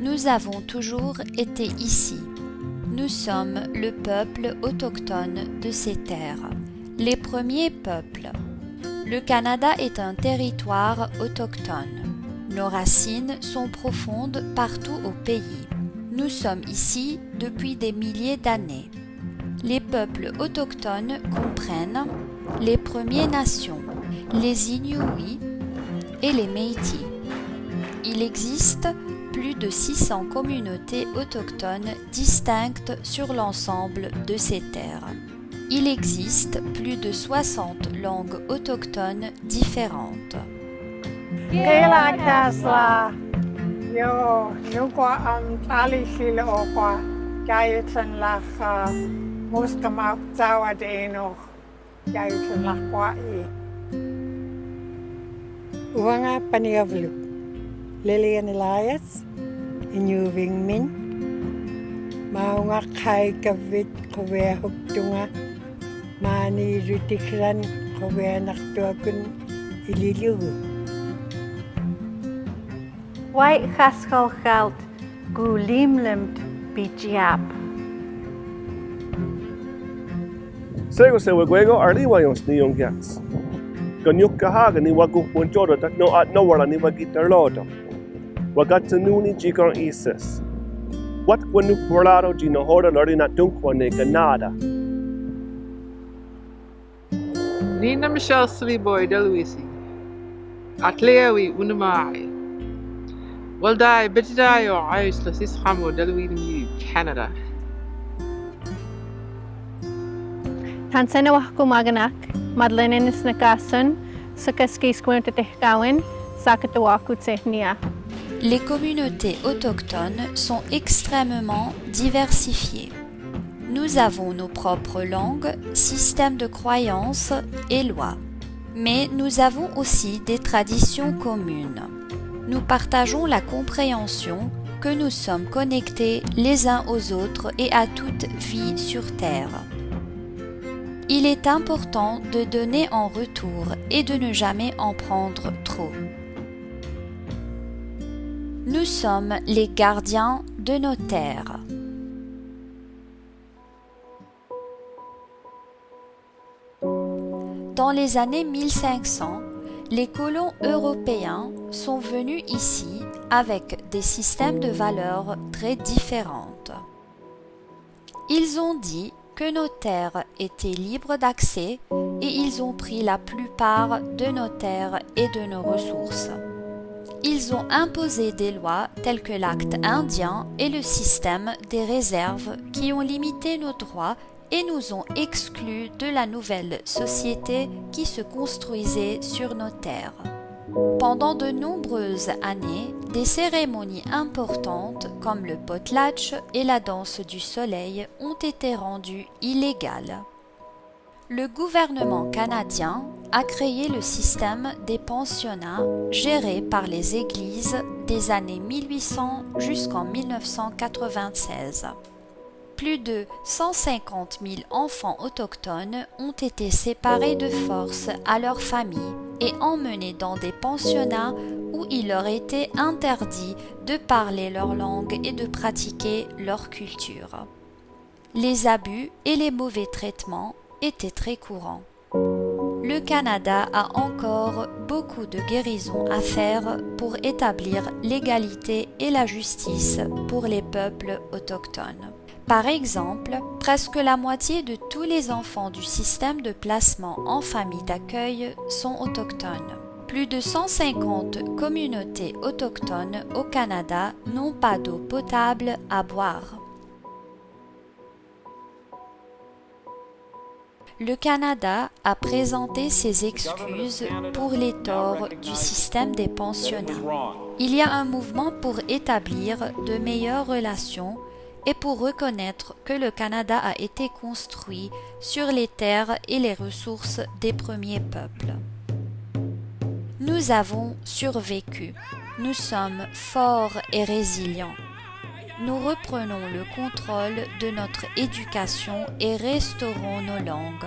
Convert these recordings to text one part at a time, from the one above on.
Nous avons toujours été ici. Nous sommes le peuple autochtone de ces terres, les premiers peuples. Le Canada est un territoire autochtone. Nos racines sont profondes partout au pays. Nous sommes ici depuis des milliers d'années. Les peuples autochtones comprennent les Premières Nations, les Inuits et les Métis. Il existe plus de 600 communautés autochtones distinctes sur l'ensemble de ces terres. Il existe plus de 60 langues autochtones différentes. Kela kasla yo nukwa tali sila okwa kayutsan lach muskama tawa deno kayutsan lach kwa Uwanga paniavlu Lillian Elias Inyuving Min Maunga kai kavit kowe huktunga Mani rutikran kowe naktuakun ililugu Wai chaschal geld gu limlimt bijiap. Sego se wegwego arliwayos ni yongyats. Ganyuka haga ni wagu punjodo tak no at no wala ni wagitarlodo. Wagatanuni jikon isis. Wat wanu porlado gino hoda lorina dunkwane ganada. Nina Michelle Sliboy Deluisi. Atleawi unamai. Waldai bitidayo ayos la sishamo Deluini Canada. Tansena wahkumaganak, madlenenis nakasun, sakaskis kwentitehkawin, sakatawaku tsehnia. Les communautés autochtones sont extrêmement diversifiées. Nous avons nos propres langues, systèmes de croyances et lois. Mais nous avons aussi des traditions communes. Nous partageons la compréhension que nous sommes connectés les uns aux autres et à toute vie sur Terre. Il est important de donner en retour et de ne jamais en prendre trop. Nous sommes les gardiens de nos terres. Dans les années 1500, les colons européens sont venus ici avec des systèmes de valeurs très différentes. Ils ont dit que nos terres étaient libres d'accès et ils ont pris la plupart de nos terres et de nos ressources. Ils ont imposé des lois telles que l'acte indien et le système des réserves qui ont limité nos droits et nous ont exclus de la nouvelle société qui se construisait sur nos terres. Pendant de nombreuses années, des cérémonies importantes comme le potlatch et la danse du soleil ont été rendues illégales. Le gouvernement canadien a créé le système des pensionnats gérés par les églises des années 1800 jusqu'en 1996. Plus de 150 000 enfants autochtones ont été séparés de force à leur famille et emmenés dans des pensionnats où il leur était interdit de parler leur langue et de pratiquer leur culture. Les abus et les mauvais traitements étaient très courants. Le Canada a encore beaucoup de guérison à faire pour établir l'égalité et la justice pour les peuples autochtones. Par exemple, presque la moitié de tous les enfants du système de placement en famille d'accueil sont autochtones. Plus de 150 communautés autochtones au Canada n'ont pas d'eau potable à boire. Le Canada a présenté ses excuses pour les torts du système des pensionnats. Il y a un mouvement pour établir de meilleures relations et pour reconnaître que le Canada a été construit sur les terres et les ressources des premiers peuples. Nous avons survécu. Nous sommes forts et résilients. Nous reprenons le contrôle de notre éducation et restaurons nos langues.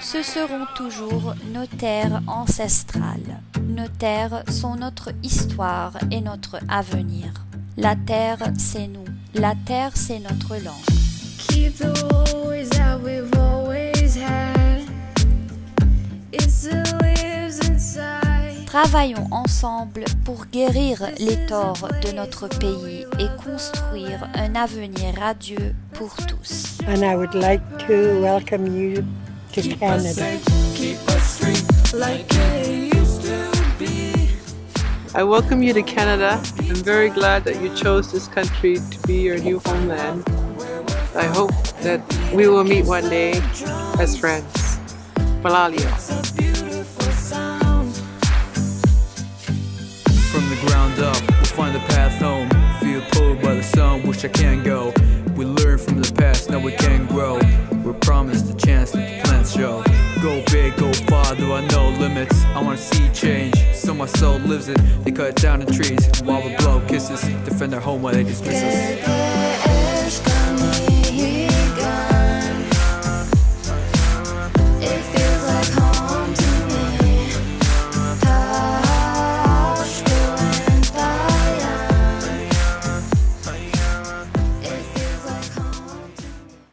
ce seront toujours nos terres ancestrales. Nos terres sont notre histoire et notre avenir. La terre, c'est nous. La terre, c'est notre langue. Keep the ways that we've always had. It still lives inside. Travaillons ensemble pour guérir les torts de notre pays et construire un avenir radieux pour tous. And I would like to welcome you to Canada. Like it used to be. I welcome you to Canada. I'm very glad that you chose this country to be your new homeland. I hope that we will meet one day as friends. Malalio. From the ground up, we'll find the path home. Feel pulled by the sun, wish I can go. We learn from the past, now we can grow. We're promised a chance that the plans show. Go big, go far, though I know limits. I wanna see change, so my soul lives it. They cut down the trees while we blow kisses. Defend our home while they dismiss us.